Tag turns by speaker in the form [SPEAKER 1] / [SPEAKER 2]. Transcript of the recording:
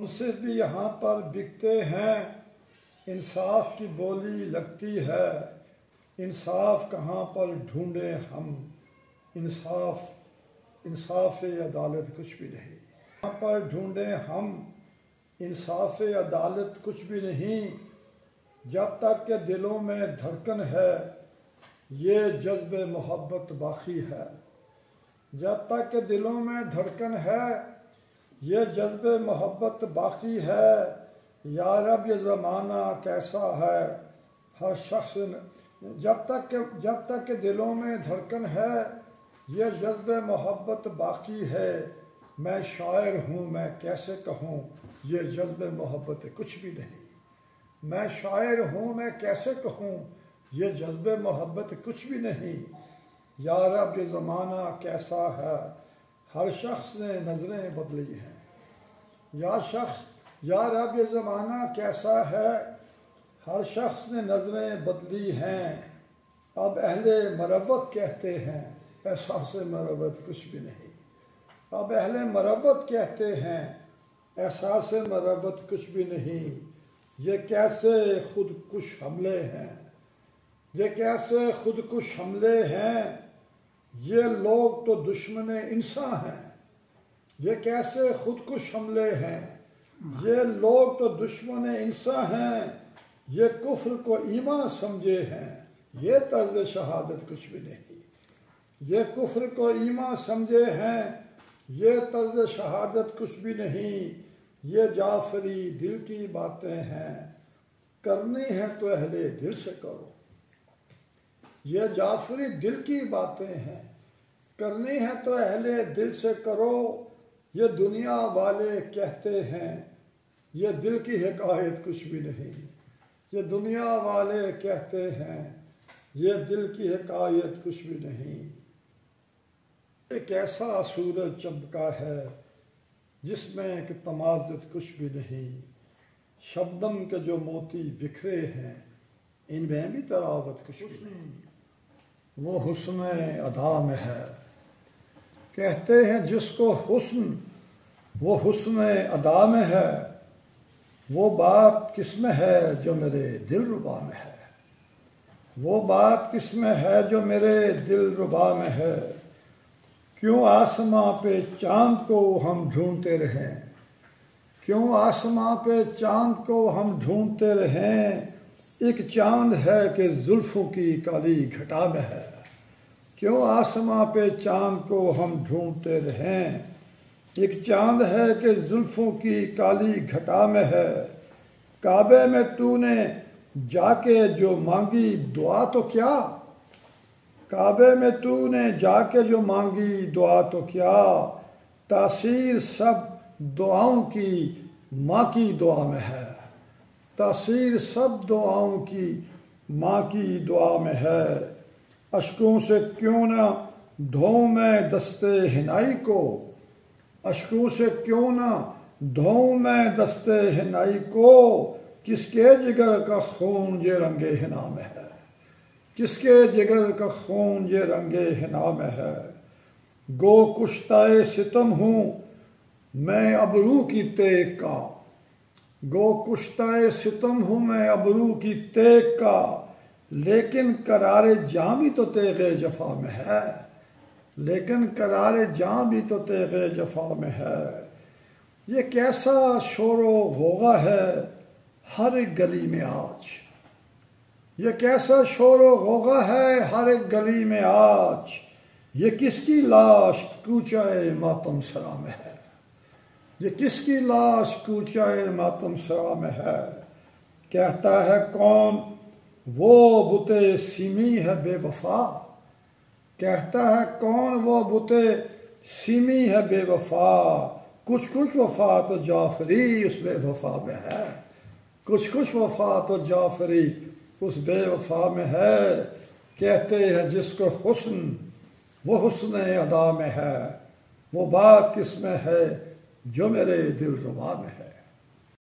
[SPEAKER 1] منصف بھی یہاں پر بکتے ہیں، انصاف کی بولی لگتی ہے، انصاف کہاں پر ڈھونڈیں ہم، انصاف عدالت کچھ بھی نہیں، کہاں پر ڈھونڈیں ہم انصاف عدالت کچھ بھی نہیں، جب تک کہ دلوں میں دھڑکن ہے یہ جذب محبت باقی ہے، جب تک کہ دلوں میں دھڑکن ہے یہ جذب محبت باقی ہے، یا رب یہ زمانہ کیسا ہے، ہر شخص جب تک کہ دلوں میں دھڑکن ہے یہ جذب محبت باقی ہے، میں شاعر ہوں میں کیسے کہوں یہ جذب محبت کچھ بھی نہیں، میں شاعر ہوں میں کیسے کہوں یہ جذب محبت کچھ بھی نہیں، یا رب یہ زمانہ کیسا ہے، ہر شخص نے نظریں بدلی ہیں، یا رب یہ زمانہ کیسا ہے، ہر شخص نے نظریں بدلی ہیں، اب اہل مروت کہتے ہیں احساس مروت کچھ بھی نہیں، اب اہل مروت کہتے ہیں احساس مروت کچھ بھی نہیں، یہ کیسے خودکش حملے ہیں، یہ کیسے خودکش حملے ہیں، یہ لوگ تو دشمن انسان ہیں، یہ کیسے خودکش حملے ہیں، یہ لوگ تو دشمن انسان ہیں، یہ کفر کو ایمان سمجھے ہیں، یہ طرز شہادت کچھ بھی نہیں، یہ کفر کو ایمان سمجھے ہیں، یہ طرز شہادت کچھ بھی نہیں، یہ جعفری دل کی باتیں ہیں، کرنی ہیں تو اہل دل سے کرو، یہ جعفری دل کی باتیں ہیں، کرنی ہیں تو اہل دل سے کرو، یہ دنیا والے کہتے ہیں یہ دل کی حکایت کچھ بھی نہیں، یہ دنیا والے کہتے ہیں یہ دل کی حکایت کچھ بھی نہیں، ایک ایسا سورج چمکا ہے جس میں ایک تمازت کچھ بھی نہیں، شبنم کے جو موتی بکھرے ہیں ان میں بھی تراوت کچھ بھی نہیں، وہ حسن ادا میں ہے، کہتے ہیں جس کو حسن وہ حسن ادا میں ہے، وہ بات کس میں ہے جو میرے دل ربا میں ہے، وہ بات کس میں ہے جو میرے دل ربا میں ہے، کیوں آسماں پہ چاند کو ہم ڈھونڈتے رہیں، کیوں آسماں پہ چاند کو ہم ڈھونڈتے رہیں، ایک چاند ہے کہ زلفوں کی کالی گھٹا میں ہے، کیوں آسماں پہ چاند کو ہم ڈھونڈتے رہیں، ایک چاند ہے کہ زلفوں کی کالی گھٹا میں ہے، کعبے میں تو نے جا کے جو مانگی دعا تو کیا، کعبے میں تو نے جا کے جو مانگی دعا تو کیا، تاثیر سب دعاؤں کی ماں کی دعا میں ہے، تاثیر سب دعاؤں کی ماں کی دعا میں ہے، اشکوں سے کیوں نہ دھوؤں میں دستے حنائی کو، اشکوں سے کیوں نہ دھوؤں میں دستے حنائی کو، کس کے جگر کا خون یہ رنگ حنا میں ہے، کس کے جگر کا خون یہ رنگ حنا میں ہے، گو کشتہ ستم ہوں میں ابرو کی تیغ کا، گو کشتہ ستم ہوں میں ابرو کی تیغ کا، لیکن قرار جاں بھی تو تیغ جفا میں ہے، لیکن قرار جاں بھی تو تیغ جفا میں ہے، یہ کیسا شور و غوغا ہے ہر ایک گلی میں آج، یہ کیسا شور و غوغا ہے ہر ایک گلی میں آج، یہ کس کی لاش کوچہ ماتم سرا میں ہے، یہ کس کی لاش کوچہ ماتم سرا میں ہے، کہتا ہے کون وہ بت سیمی ہے بے وفا، کہتا ہے کون وہ بت سیمی ہے بے وفا، کچھ کچھ وفا تو جعفری اس بے وفا میں ہے، کچھ کچھ وفا تو جعفری اس بے وفا میں ہے، کہتے ہیں جس کو حسن وہ حسن ادا میں ہے، وہ بات کس میں ہے جو میرے دل ربا میں ہے۔